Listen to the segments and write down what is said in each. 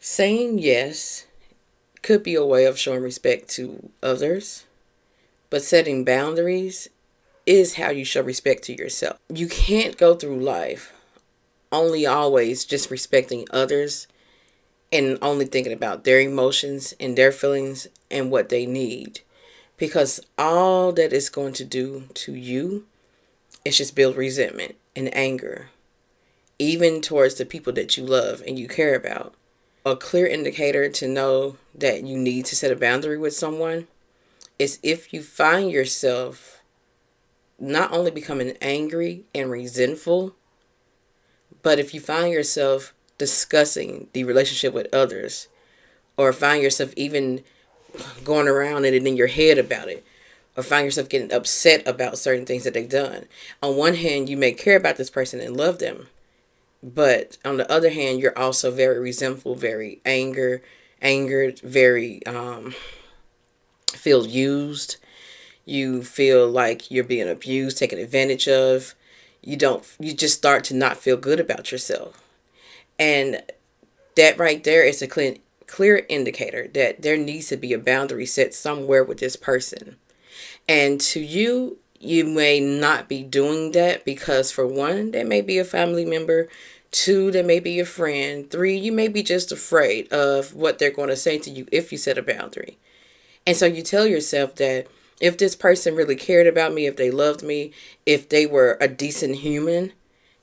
Saying yes could be a way of showing respect to others, but setting boundaries is how you show respect to yourself. You can't go through life only always just respecting others and only thinking about their emotions and their feelings and what they need. Because all that is going to do to you is just build resentment and anger, even towards the people that you love and you care about. A clear indicator to know that you need to set a boundary with someone is if you find yourself not only becoming angry and resentful, but if you find yourself discussing the relationship with others, or find yourself even going around it in your head about it, or find yourself getting upset about certain things that they've done. On one hand, you may care about this person and love them, but on the other hand, you're also very resentful, very angered, very feel used. You feel like you're being abused, taken advantage of. You just start to not feel good about yourself. And that right there is a clear indicator that there needs to be a boundary set somewhere with this person. And to you, you may not be doing that because, for one, that may be a family member. Two, that may be a friend. Three, you may be just afraid of what they're going to say to you if you set a boundary. And so you tell yourself that if this person really cared about me, if they loved me, if they were a decent human,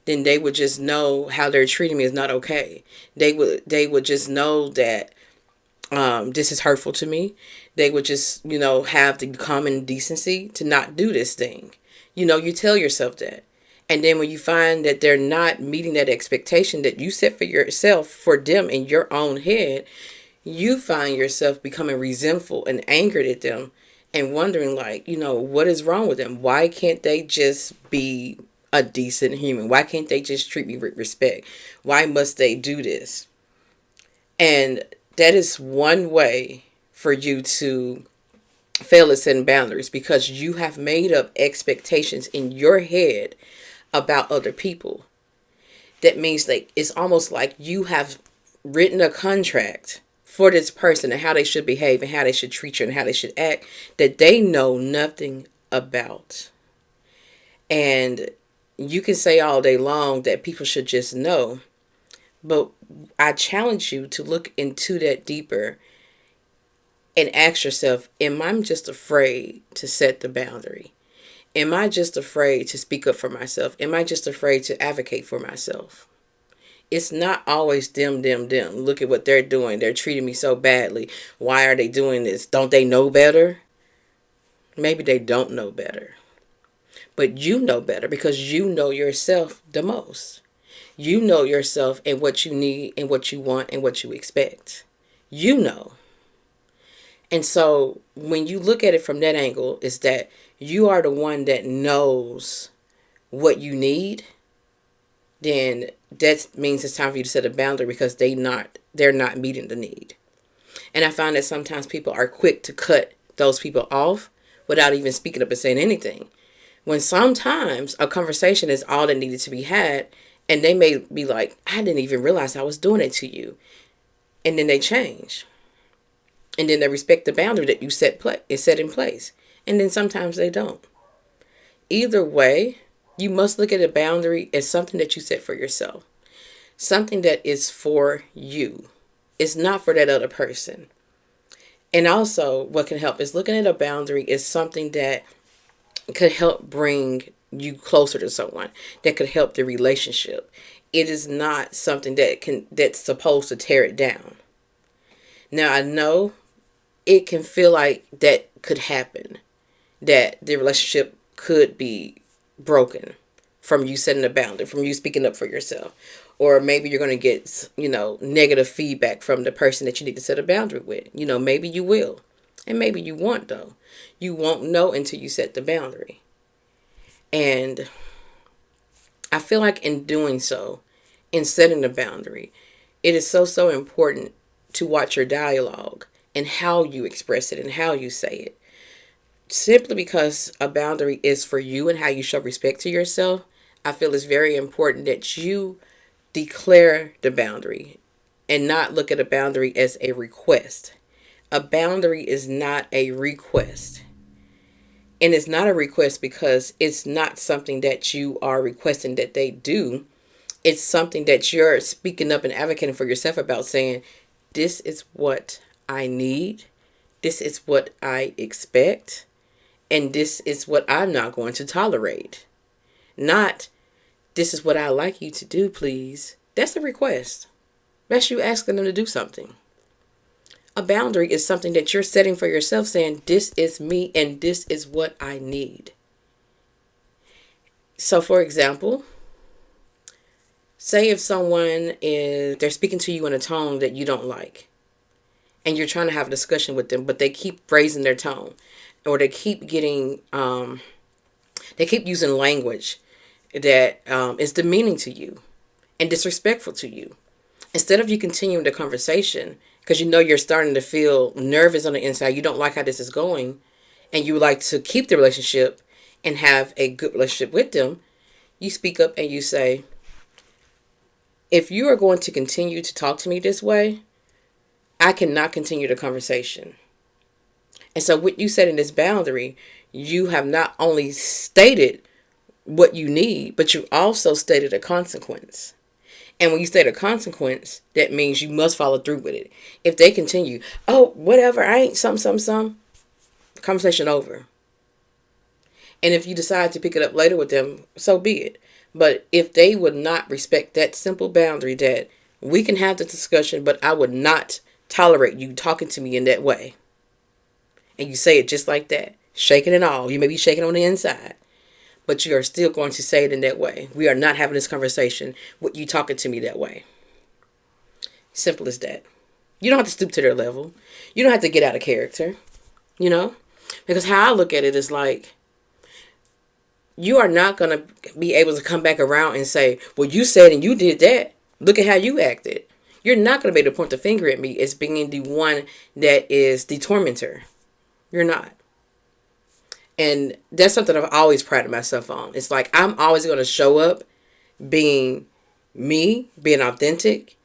then they would just know how they're treating me is not okay. They would just know that this is hurtful to me. They would just, have the common decency to not do this thing. You tell yourself that. And then when you find that they're not meeting that expectation that you set for yourself, for them in your own head, you find yourself becoming resentful and angered at them and wondering, like, what is wrong with them? Why can't they just be a decent human? Why can't they just treat me with respect? Why must they do this? And that is one way for you to fail at setting boundaries, because you have made up expectations in your head about other people. That means, like, it's almost like you have written a contract for this person and how they should behave and how they should treat you and how they should act that they know nothing about. And you can say all day long that people should just know, but I challenge you to look into that deeper and ask yourself, am I just afraid to set the boundary? Am I just afraid to speak up for myself? Am I just afraid to advocate for myself? It's not always them. Look at what they're doing. They're treating me so badly. Why are they doing this? Don't they know better? Maybe they don't know better. But you know better because you know yourself the most. You know yourself and what you need and what you want and what you expect. You know. And so when you look at it from that angle, is that you are the one that knows what you need, then that means it's time for you to set a boundary because they're not meeting the need. And I find that sometimes people are quick to cut those people off without even speaking up and saying anything. When sometimes a conversation is all that needed to be had, and they may be like, I didn't even realize I was doing it to you. And then they change. And then they respect the boundary that you set in place. And then sometimes they don't. Either way, you must look at a boundary as something that you set for yourself. Something that is for you. It's not for that other person. And also, what can help is looking at a boundary is something that could help bring you closer to someone, that could help the relationship. It is not something that's supposed to tear it down. Now, I know it can feel like that could happen, that the relationship could be broken from you setting a boundary, from you speaking up for yourself. Or maybe you're going to get, negative feedback from the person that you need to set a boundary with. Maybe you will. And maybe you won't, though. You won't know until you set the boundary. And I feel like in doing so, in setting the boundary, it is so important to watch your dialogue and how you express it and how you say it. Simply because a boundary is for you and how you show respect to yourself, I feel it's very important that you declare the boundary and not look at a boundary as a request. A boundary is not a request. And it's not a request because it's not something that you are requesting that they do. It's something that you're speaking up and advocating for yourself about, saying, this is what I need. This is what I expect. And this is what I'm not going to tolerate. Not, this is what I like you to do, please. That's a request. That's you asking them to do something. A boundary is something that you're setting for yourself, saying, this is me and this is what I need. So, for example, say if they're speaking to you in a tone that you don't like, and you're trying to have a discussion with them, but they keep raising their tone, or they keep using language that is demeaning to you and disrespectful to you. Instead of you continuing the conversation, because you know you're starting to feel nervous on the inside, you don't like how this is going, and you would like to keep the relationship and have a good relationship with them, you speak up and you say, if you are going to continue to talk to me this way, I cannot continue the conversation. And so with you setting this boundary, you have not only stated what you need, but you also stated a consequence. And when you state a consequence, that means you must follow through with it. If they continue, oh, whatever, I ain't some, conversation over. And if you decide to pick it up later with them, so be it. But if they would not respect that simple boundary that we can have the discussion, but I would not tolerate you talking to me in that way. And you say it just like that, shaking and all. You may be shaking on the inside, but you are still going to say it in that way. We are not having this conversation with you talking to me that way. Simple as that. You don't have to stoop to their level. You don't have to get out of character, because how I look at it is like, you are not going to be able to come back around and say, well, you said and you did that. Look at how you acted. You're not going to be able to point the finger at me as being the one that is the tormentor. You're not. And that's something I've always prided myself on. It's like, I'm always going to show up being me, being authentic.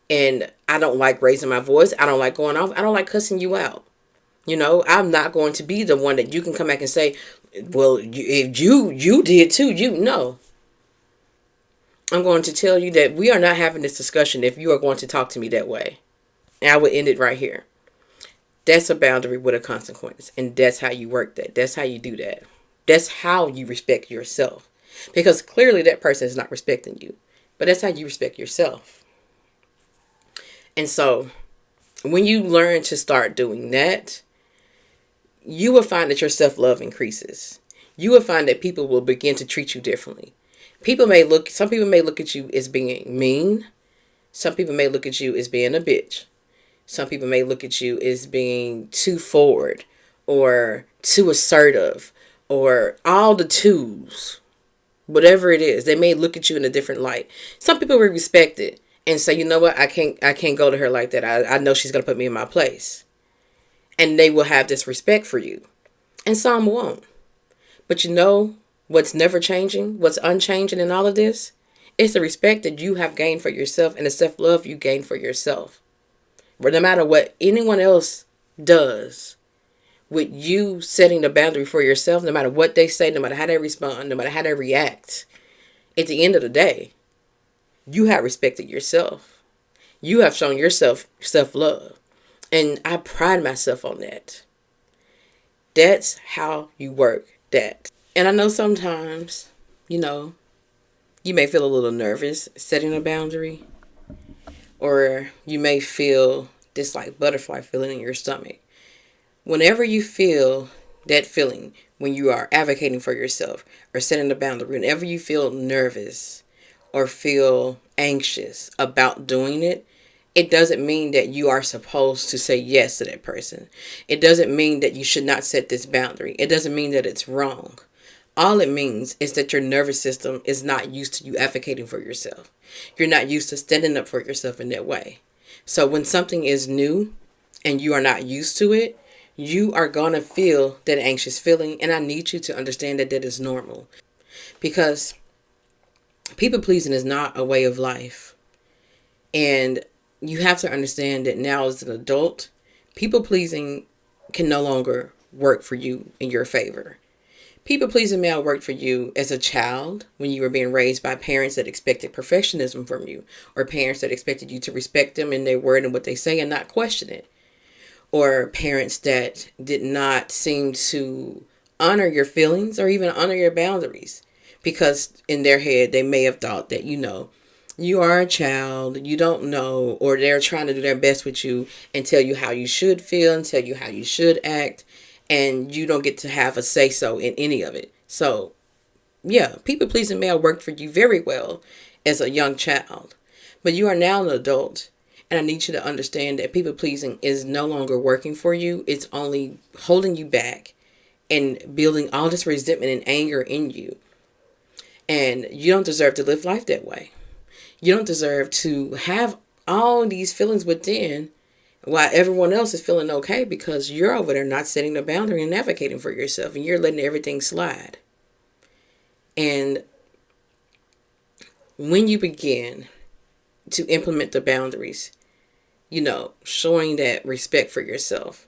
And I don't like raising my voice. I don't like going off. I don't like cussing you out. I'm not going to be the one that you can come back and say, well, if you did too, know. I'm going to tell you that we are not having this discussion if you are going to talk to me that way. And I would end it right here. That's a boundary with a consequence. And that's how you work that. That's how you do that. That's how you respect yourself. Because clearly that person is not respecting you. But that's how you respect yourself. And so when you learn to start doing that, you will find that your self-love increases. You will find that people will begin to treat you differently. Some people may look at you as being mean. Some people may look at you as being a bitch. Some people may look at you as being too forward or too assertive or all the twos. Whatever it is, they may look at you in a different light. Some people will respect it and say, you know what, I can't go to her like that. I know she's going to put me in my place. And they will have this respect for you. And some won't. But what's never changing, what's unchanging in all of this, is the respect that you have gained for yourself and the self-love you gain for yourself. But no matter what anyone else does, with you setting the boundary for yourself, no matter what they say, no matter how they respond, no matter how they react, at the end of the day, you have respected yourself. You have shown yourself self-love. And I pride myself on that. That's how you work that. And I know sometimes, you may feel a little nervous setting a boundary. Or you may feel this like butterfly feeling in your stomach. Whenever you feel that feeling, when you are advocating for yourself or setting a boundary, whenever you feel nervous or feel anxious about doing it, it doesn't mean that you are supposed to say yes to that person. It doesn't mean that you should not set this boundary. It doesn't mean that it's wrong. All it means is that your nervous system is not used to you advocating for yourself. You're not used to standing up for yourself in that way. So when something is new and you are not used to it, you are going to feel that anxious feeling. And I need you to understand that that is normal. Because people pleasing is not a way of life. And you have to understand that now as an adult, people pleasing can no longer work for you in your favor. People pleasing may have worked for you as a child when you were being raised by parents that expected perfectionism from you, or parents that expected you to respect them in their word and what they say and not question it, or parents that did not seem to honor your feelings or even honor your boundaries, because in their head they may have thought that, you are a child, you don't know, or they're trying to do their best with you and tell you how you should feel and tell you how you should act, and you don't get to have a say so in any of it. So, yeah, people pleasing may have worked for you very well as a young child, but you are now an adult, and I need you to understand that people pleasing is no longer working for you. It's only holding you back and building all this resentment and anger in you. And you don't deserve to live life that way. You don't deserve to have all these feelings within while everyone else is feeling okay, because you're over there not setting the boundary and advocating for yourself, and you're letting everything slide. And when you begin to implement the boundaries, showing that respect for yourself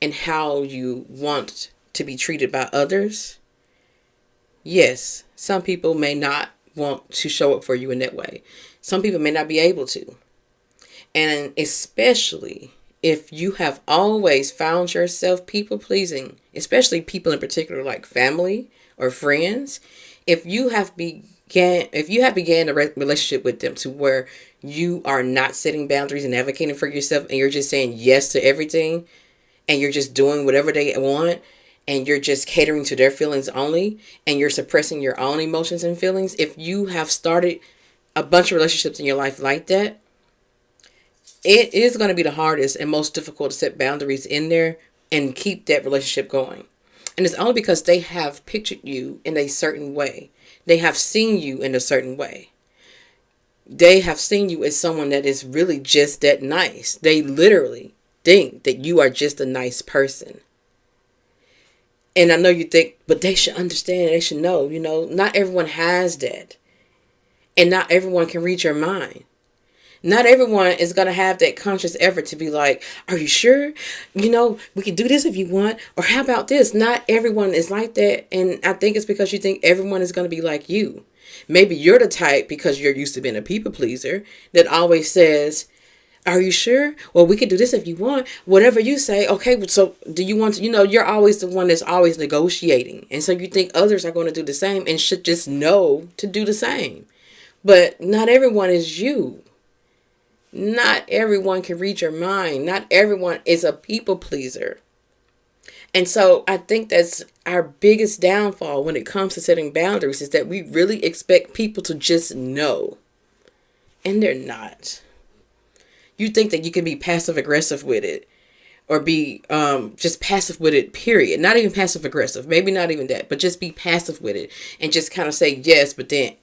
and how you want to be treated by others, yes, some people may not want to show up for you in that way. Some people may not be able to. And especially if you have always found yourself people pleasing, especially people in particular like family or friends, if you have began a relationship with them to where you are not setting boundaries and advocating for yourself, and you're just saying yes to everything, and you're just doing whatever they want, and you're just catering to their feelings only, and you're suppressing your own emotions and feelings, if you have started a bunch of relationships in your life like that, it is going to be the hardest and most difficult to set boundaries in there and keep that relationship going. And it's only because they have pictured you in a certain way. They have seen you in a certain way. They have seen you as someone that is really just that nice. They literally think that you are just a nice person. And I know you think, but they should understand, they should know, not everyone has that. And not everyone can read your mind. Not everyone is going to have that conscious effort to be like, are you sure? We can do this if you want. Or how about this? Not everyone is like that. And I think it's because you think everyone is going to be like you. Maybe you're the type, because you're used to being a people pleaser, that always says, are you sure? Well, we can do this if you want. Whatever you say. Okay, so do you want to, you're always the one that's always negotiating. And so you think others are going to do the same and should just know to do the same. But not everyone is you. Not everyone can read your mind. Not everyone is a people pleaser. And so I think that's our biggest downfall when it comes to setting boundaries, is that we really expect people to just know. And they're not. You think that you can be passive aggressive with it, or be just passive with it, period. Not even passive aggressive. Maybe not even that, but just be passive with it and just kind of say yes, but then,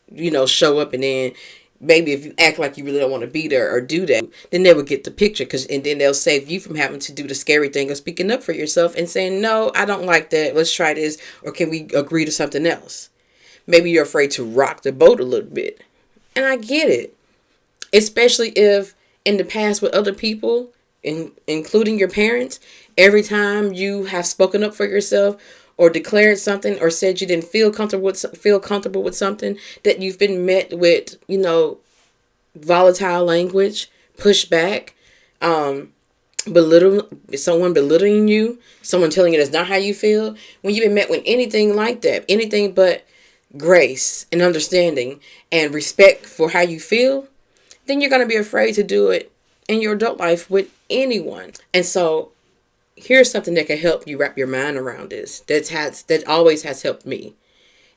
show up, and then maybe if you act like you really don't want to be there or do that, then they will get the picture, and then they'll save you from having to do the scary thing of speaking up for yourself and saying, no, I don't like that. Let's try this. Or can we agree to something else? Maybe you're afraid to rock the boat a little bit. And I get it. Especially if in the past with other people, including your parents, every time you have spoken up for yourself or declared something or said you didn't feel comfortable with something, that you've been met with, volatile language, pushback, someone belittling you, someone telling you that's not how you feel. When you've been met with anything like that, anything but grace and understanding and respect for how you feel, then you're going to be afraid to do it in your adult life with anyone. And so here's something that can help you wrap your mind around this. That always has helped me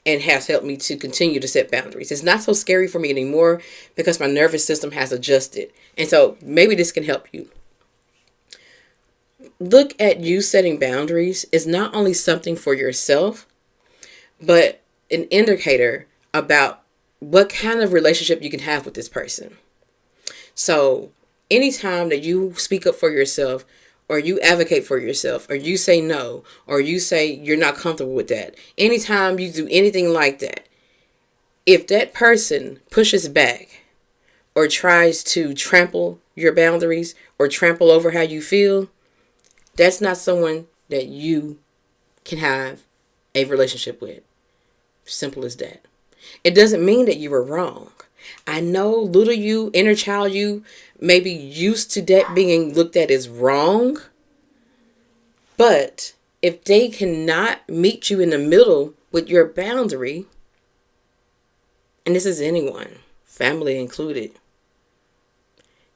and has helped me to continue to set boundaries. It's not so scary for me anymore because my nervous system has adjusted. And so maybe this can help you. Look at you setting boundaries is not only something for yourself, but an indicator about what kind of relationship you can have with this person. So anytime that you speak up for yourself, or you advocate for yourself, or you say no, or you say you're not comfortable with that, anytime you do anything like that, if that person pushes back or tries to trample your boundaries or trample over how you feel, that's not someone that you can have a relationship with. Simple as that. It doesn't mean that you were wrong. I know little you, inner child you, may be used to that being looked at as wrong. But if they cannot meet you in the middle with your boundary, and this is anyone, family included,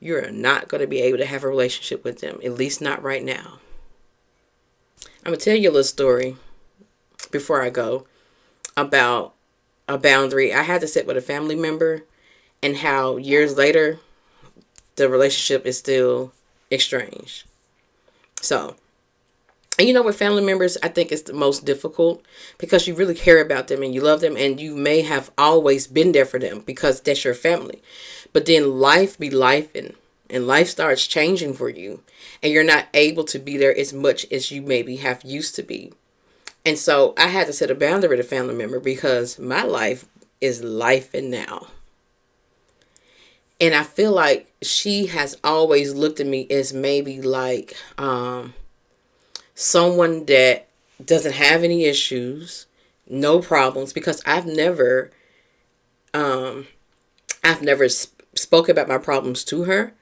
you're not going to be able to have a relationship with them, at least not right now. I'm going to tell you a little story before I go about a boundary I had to set with a family member and how years later the relationship is still estranged. So, and you know, with family members, I think it's the most difficult because you really care about them and you love them and you may have always been there for them because that's your family. But then life be life and life starts changing for you and you're not able to be there as much as you maybe have used to be. And so I had to set a boundary with a family member because my life is life and now. And I feel like she has always looked at me as maybe like someone that doesn't have any issues, no problems, because I've never spoke about my problems to her,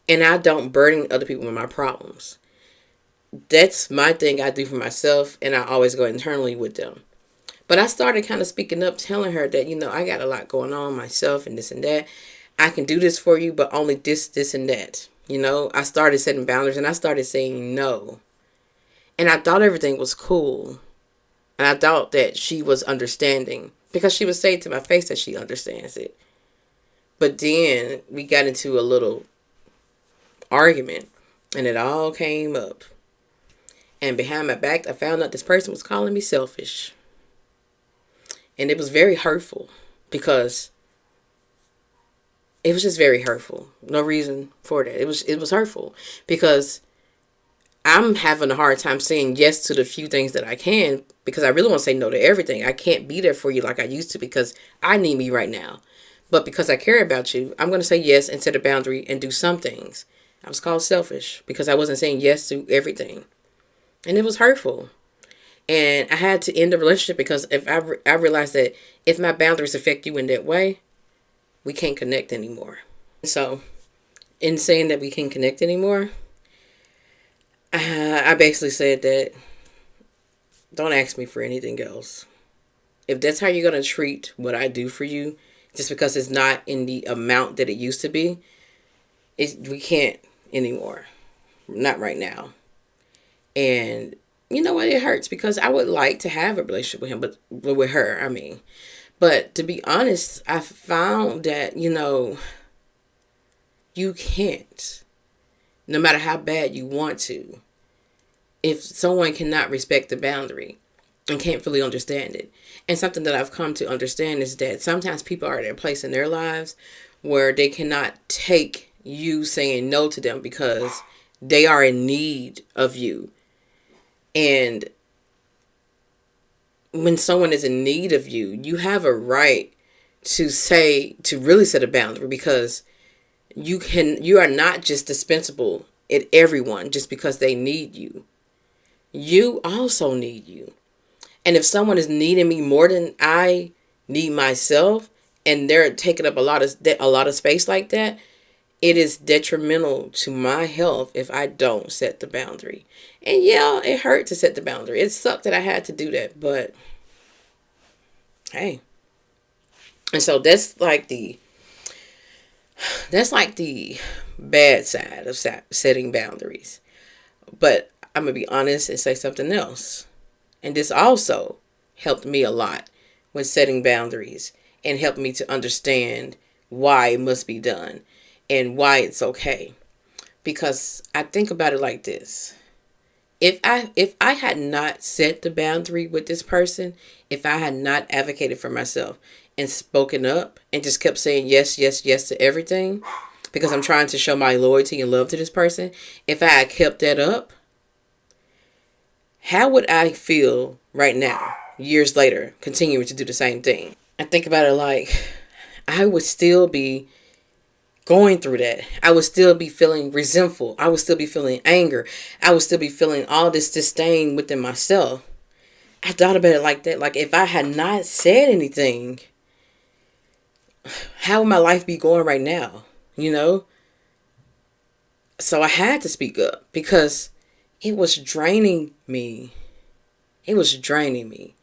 and I don't burden other people with my problems. That's my thing I do for myself, and I always go internally with them. But I started kind of speaking up, telling her that, I got a lot going on myself and this and that. I can do this for you, but only this, and that. I started setting boundaries and I started saying no. And I thought everything was cool. And I thought that she was understanding because she would say to my face that she understands it. But then we got into a little argument and it all came up. And behind my back, I found out this person was calling me selfish. And it was very hurtful because it was just very hurtful. No reason for that. It was hurtful because I'm having a hard time saying yes to the few things that I can because I really want to say no to everything. I can't be there for you like I used to because I need me right now. But because I care about you, I'm going to say yes and set a boundary and do some things. I was called selfish because I wasn't saying yes to everything. And it was hurtful. And I had to end the relationship because if I realized that if my boundaries affect you in that way, we can't connect anymore. So in saying that we can't connect anymore, I basically said that don't ask me for anything else. If that's how you're going to treat what I do for you, just because it's not in the amount that it used to be, we can't anymore. Not right now. And you know what? It hurts because I would like to have a relationship with him, but with her, I mean. But to be honest, I found that, you can't. No matter how bad you want to. If someone cannot respect the boundary and can't fully understand it. And something that I've come to understand is that sometimes people are at a place in their lives where they cannot take you saying no to them because they are in need of you. And when someone is in need of you, you have a right to really set a boundary because you are not just dispensable at everyone just because they need you. You also need you. And if someone is needing me more than I need myself and they're taking up a lot of space like that, it is detrimental to my health if I don't set the boundary. And yeah, it hurt to set the boundary. It sucked that I had to do that, but hey. And so that's like the bad side of setting boundaries. But I'm going to be honest and say something else. And this also helped me a lot with setting boundaries and helped me to understand why it must be done and why it's okay. Because I think about it like this. If I had not set the boundary with this person, if I had not advocated for myself and spoken up and just kept saying yes, yes, yes to everything, because I'm trying to show my loyalty and love to this person, if I had kept that up, how would I feel right now, years later, continuing to do the same thing? I think about it like I would still be going through that, I would still be feeling resentful. I would still be feeling anger. I would still be feeling all this disdain within myself. I thought about it like that. Like, if I had not said anything, how would my life be going right now? You know? So I had to speak up because it was draining me. It was draining me.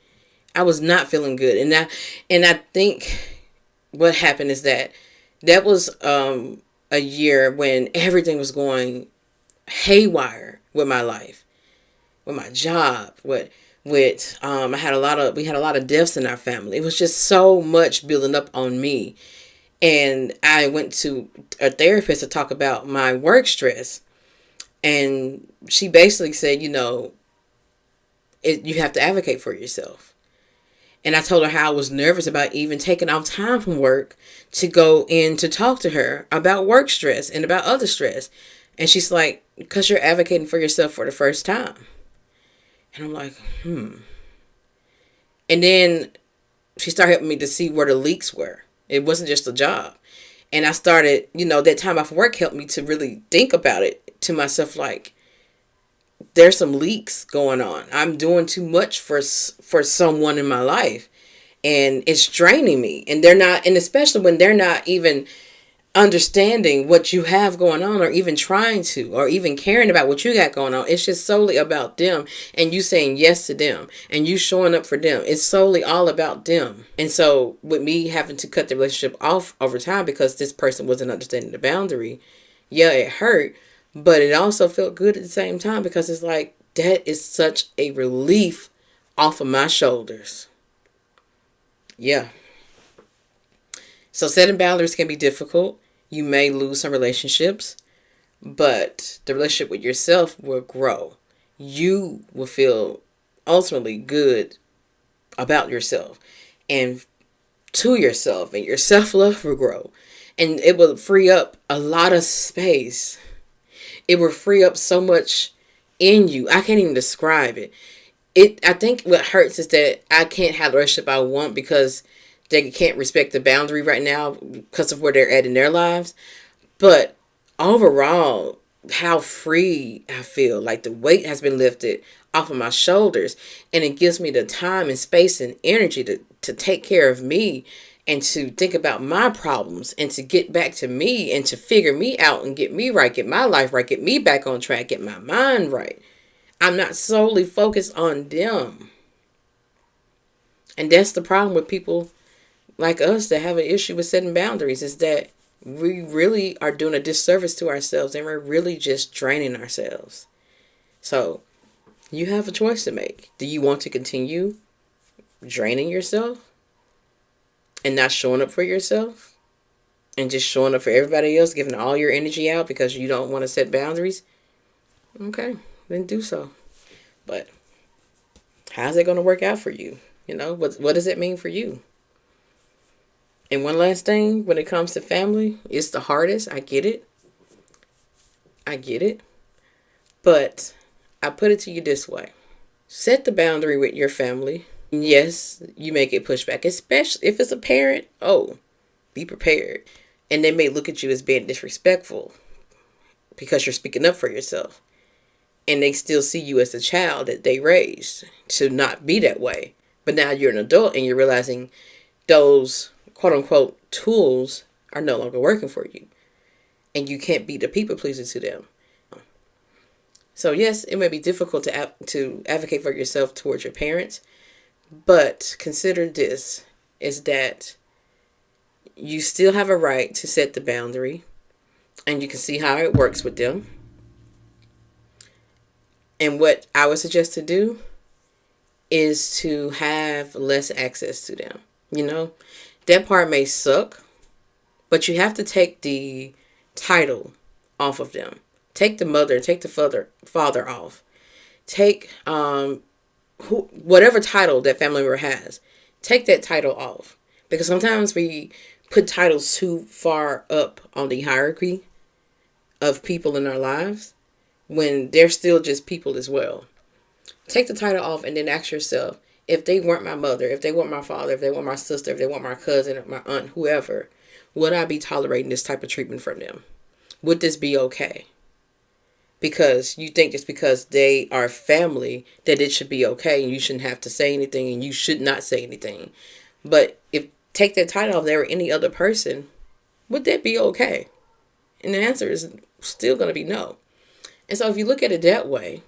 I was not feeling good. And I think what happened is that was a year when everything was going haywire with my life, with my job, with we had a lot of deaths in our family. It was just so much building up on me. And I went to a therapist to talk about my work stress. And she basically said, you have to advocate for yourself. And I told her how I was nervous about even taking off time from work to go in to talk to her about work stress and about other stress. And she's like, because you're advocating for yourself for the first time. And I'm like, And then she started helping me to see where the leaks were. It wasn't just a job. And I started, that time off work helped me to really think about it to myself, like, there's some leaks going on. I'm doing too much for someone in my life, and it's draining me. And especially when they're not even understanding what you have going on, or even trying to, or even caring about what you got going on. It's just solely about them, and you saying yes to them, and you showing up for them. It's solely all about them. And so with me having to cut the relationship off over time because this person wasn't understanding the boundary, yeah, it hurt. But it also felt good at the same time because it's like, that is such a relief off of my shoulders. Yeah. So setting boundaries can be difficult. You may lose some relationships, but the relationship with yourself will grow. You will feel ultimately good about yourself and to yourself, and your self-love will grow. And it will free up a lot of space. It will free up so much in you. I can't even describe it. I think what hurts is that I can't have the relationship I want because they can't respect the boundary right now because of where they're at in their lives. But overall, how free I feel. Like the weight has been lifted off of my shoulders. And it gives me the time and space and energy to take care of me, and to think about my problems, and to get back to me, and to figure me out and get me right, get my life right, get me back on track, get my mind right. I'm not solely focused on them. And that's the problem with people like us that have an issue with setting boundaries, is that we really are doing a disservice to ourselves, and we're really just draining ourselves. So you have a choice to make. Do you want to continue draining yourself and not showing up for yourself, and just showing up for everybody else, giving all your energy out because you don't want to set boundaries? Okay, then do so. But how's it going to work out for you? What does it mean for you? And one last thing, when it comes to family, it's the hardest. I get it. But I put it to you this way. Set the boundary with your family. Yes, you may get pushback, especially if it's a parent. Oh, be prepared. And they may look at you as being disrespectful because you're speaking up for yourself. And they still see you as a child that they raised to not be that way. But now you're an adult and you're realizing those quote unquote tools are no longer working for you. And you can't be the people pleaser to them. So yes, it may be difficult to advocate for yourself towards your parents. But consider this, is that you still have a right to set the boundary, and you can see how it works with them. And what I would suggest to do is to have less access to them. That part may suck, but you have to take the title off of them. Take the mother, take the father off. Take whatever title that family member has, take that title off. Because sometimes we put titles too far up on the hierarchy of people in our lives when they're still just people as well. Take the title off and then ask yourself, if they weren't my mother, if they weren't my father, if they weren't my sister, if they weren't my cousin, or my aunt, whoever, would I be tolerating this type of treatment from them? Would this be okay? Because you think just because they are family that it should be okay and you shouldn't have to say anything and you should not say anything. But if take that title off, there were any other person, would that be okay? And the answer is still going to be no. And so if you look at it that way,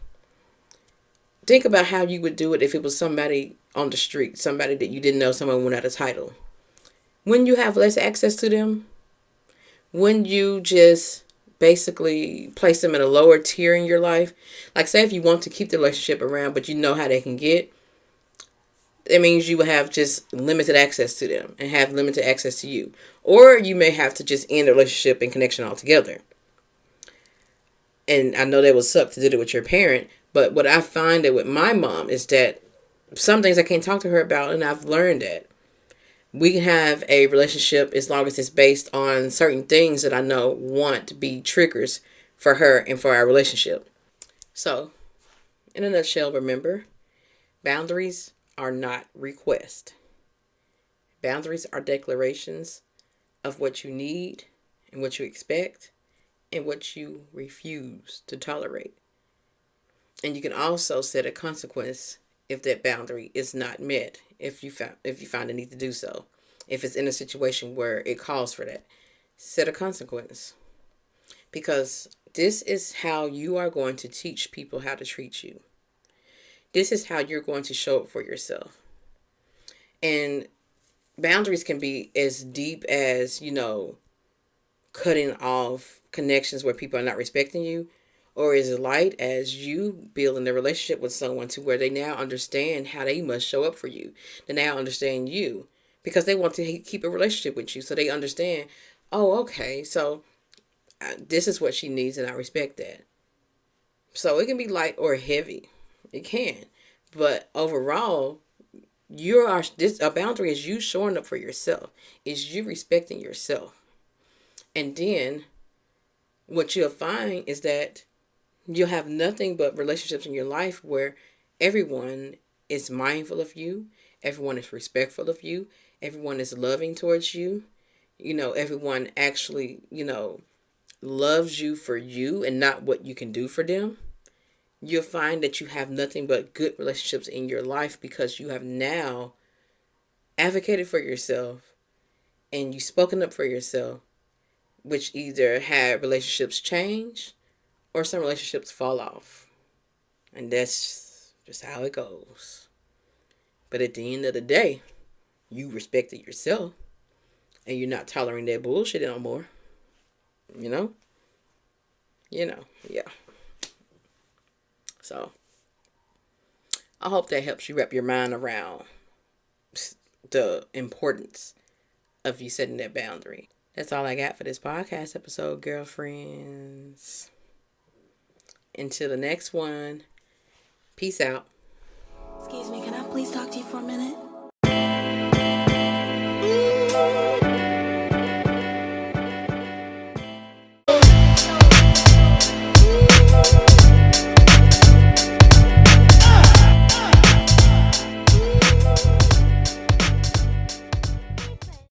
think about how you would do it if it was somebody on the street, somebody that you didn't know, someone without a title. When you have less access to them, when you just basically place them in a lower tier in your life, like say if you want to keep the relationship around but you know how they can get, it means you will have just limited access to them and have limited access to you. Or you may have to just end the relationship and connection altogether. And I know that would suck to do it with your parent, but what I find that with my mom is that some things I can't talk to her about, and I've learned that we can have a relationship as long as it's based on certain things that I know want to be triggers for her and for our relationship. So, in a nutshell, remember, boundaries are not requests. Boundaries are declarations of what you need and what you expect and what you refuse to tolerate. And you can also set a consequence if that boundary is not met, if you find a need to do so. If it's in a situation where it calls for that, set a consequence. Because this is how you are going to teach people how to treat you. This is how you're going to show up for yourself. And boundaries can be as deep as, cutting off connections where people are not respecting you, or as light as you building a relationship with someone to where they now understand how they must show up for you. They now understand you because they want to keep a relationship with you. So they understand, oh, okay, so this is what she needs and I respect that. So it can be light or heavy. It can. But overall, a boundary is you showing up for yourself. Is you respecting yourself. And then what you'll find is that you'll have nothing but relationships in your life where everyone is mindful of you, everyone is respectful of you, everyone is loving towards you. Everyone actually, loves you for you and not what you can do for them. You'll find that you have nothing but good relationships in your life because you have now advocated for yourself and you've spoken up for yourself, which either had relationships change or some relationships fall off. And that's just how it goes. But at the end of the day, you respected yourself and you're not tolerating that bullshit no more. Yeah. So, I hope that helps you wrap your mind around the importance of you setting that boundary. That's all I got for this podcast episode, girlfriends. Until the next one, peace out. Excuse me, can I please talk to you for a minute?